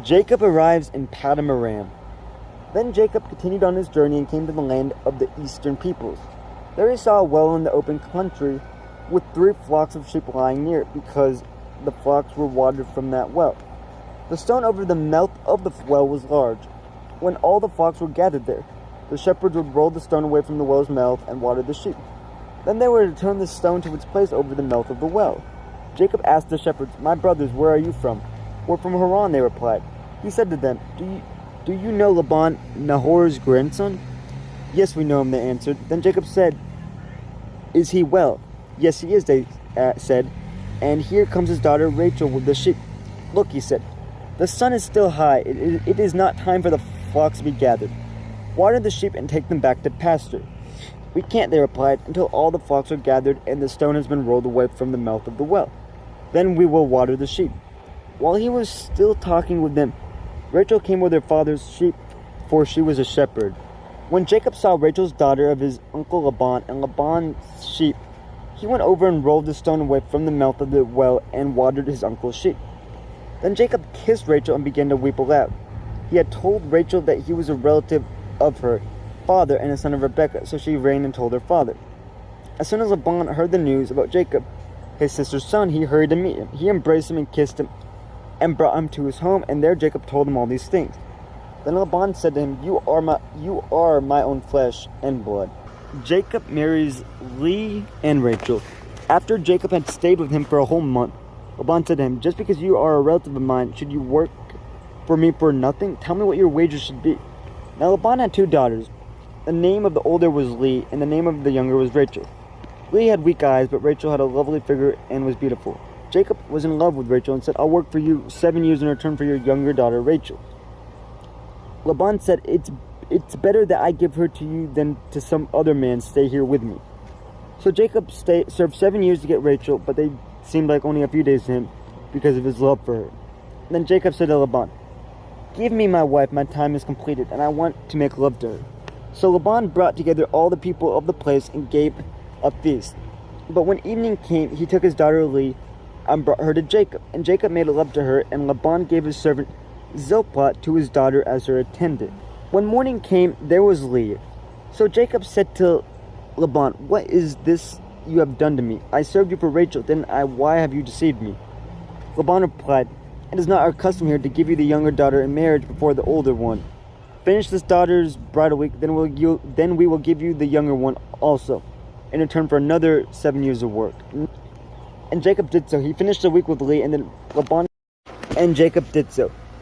Jacob arrives in Paddan Aram. Then Jacob continued on his journey and came to the land of the eastern peoples. There he saw a well in the open country with 3 flocks of sheep lying near it, because the flocks were watered from that well. The stone over the mouth of the well was large. When all the flocks were gathered there, the shepherds would roll the stone away from the well's mouth and water the sheep. Then they were to turn the stone to its place over the mouth of the well. Jacob asked the shepherds, "My brothers, where are you from?" "We're from Haran," they replied. He said to them, Do you know Laban, Nahor's grandson?" "Yes, we know him," they answered. Then Jacob said, "Is he well?" "Yes, he is," they said. "And here comes his daughter Rachel with the sheep." "Look," he said, "the sun is still high. It is not time for the flocks to be gathered. Water the sheep and take them back to pasture." "We can't," they replied, "until all the flocks are gathered and the stone has been rolled away from the mouth of the well. Then we will water the sheep." While he was still talking with them, Rachel came with her father's sheep, for she was a shepherd. When Jacob saw Rachel's daughter of his uncle Laban and Laban's sheep, he went over and rolled the stone away from the mouth of the well and watered his uncle's sheep. Then Jacob kissed Rachel and began to weep aloud. He had told Rachel that he was a relative of her father and a son of Rebekah, so she ran and told her father. As soon as Laban heard the news about Jacob, his sister's son, he hurried to meet him. He embraced him and kissed him and brought him to his home, and there Jacob told him all these things. Then Laban said to him, You are my own flesh and blood." Jacob marries Leah and Rachel. After Jacob had stayed with him for a whole month, Laban said to him, "Just because you are a relative of mine, should you work for me for nothing? Tell me what your wages should be." Now Laban had 2 daughters. The name of the older was Leah, and the name of the younger was Rachel. Leah had weak eyes, but Rachel had a lovely figure and was beautiful. Jacob was in love with Rachel and said, "I'll work for you 7 years in return for your younger daughter Rachel." Laban said, It's better that I give her to you than to some other man. Stay here with me." So Jacob served 7 years to get Rachel, but they seemed like only a few days to him because of his love for her. Then Jacob said to Laban, "Give me my wife, my time is completed, and I want to make love to her." So Laban brought together all the people of the place and gave a feast. But when evening came, he took his daughter Leah and brought her to Jacob. And Jacob made love to her, and Laban gave his servant Zilpah to his daughter as her attendant. When morning came, there was Leah. So Jacob said to Laban, "What is this you have done to me? I served you for Rachel, then why have you deceived me?" Laban replied, "It is not our custom here to give you the younger daughter in marriage before the older one. Finish this daughter's bridal week, then we will give you the younger one also, in return for another 7 years of work." And Jacob did so. He finished the week with Leah, and Jacob did so.